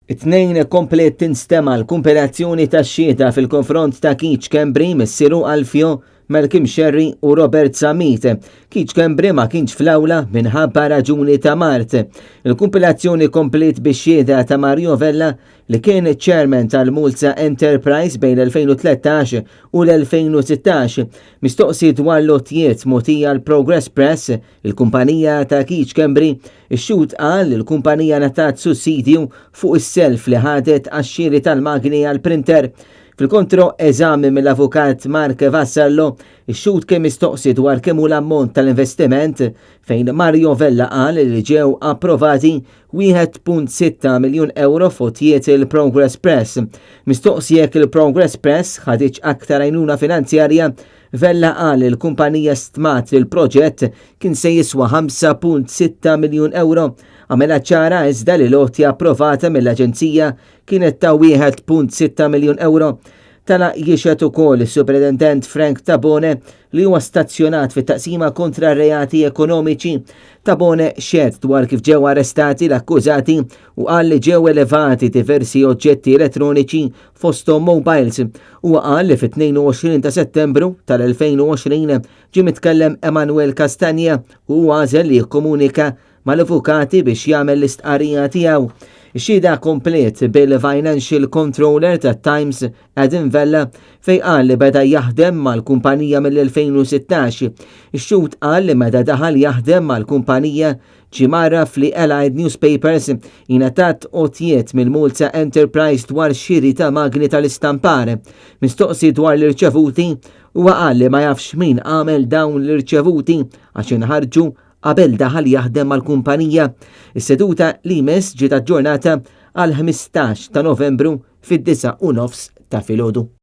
It-tnejn komplet tinstema l-kumpilazzjoni tax-xhieda fil-konfront ta' Keach Kembri missiru Alfio, Malcolm Sherry u Robert Samit. Keach Kembri ma kienx fl-awla minħabba raġuni ta' Mart. Il-kumpilazzjoni komplet bix-xhieda ta' Mario Vella li kien chairman tal-Mulza Enterprise bejn l-2013 u l-2016 mistoqsi dwar lotjiet mogħtija l-Progress Press, il-kumpanija ta' Keach Kembri. Ix-xut qal il-kumpanija natat sussidju fuq is-self li ħadet għax-xiri tal-magni għall-printer. Fil-kontro eżami mill-avukat Mark Vassallo, ix-xut kemm mistoqsi dwar kemm hu l-ammont tal-investiment fejn Mario Vella qal li ġew approvati 1.6 miljun euro fotjiet il-Progress Press. Mistoqsi jekk il-Progress Press ħadiġ aktar għajnuna finanzjarja, Vella qal il-kumpanija stmat li l-proġett kien se jiswa 5.6 miljun euro. Għamela ċara iżda li loti approvata mill-Aġenzija kienet ta' 1.6 miljun euro. Tala jiexet ukoll is-Superintendent Frank Tabone li huwa stazzjonat fit-taqsima kontra reati ekonomiċi. Tabone xed dwar kif ġew arrestati l-akkużati u qal li ġew elevati diversi oġġetti elettroniċi fosthom mobiles. Huwa qal li fit-22 ta' Settembru tal-2020 ġie mitkellem Emanuel Castagna u għażel li jikkomunika mal-avukati biex jagħmel l-istqarrija tiegħu. Ix-xhieda komplet bil-Financial Controller tat-Times Adam Vella fejn qal li beda jaħdem mal-kumpanija mill-2016. Ix-xut qal li meta daħal jaħdem mal-kumpanija ġie magħraf li Allied Newspapers ingħatat għotjiet mill-Mulza Enterprise dwar xiri ta' magni tal-istampar. Mistoqsi dwar l-irċevuti huwa qal li ma jafx min għamel dawn l-irċevuti għax inħarġu qabel daħal jaħdem mal-kumpanija. Is-seduta li jmiss ġiet aġġornata għal 15 ta' Novembru fid-9:30 ta' filgħodu.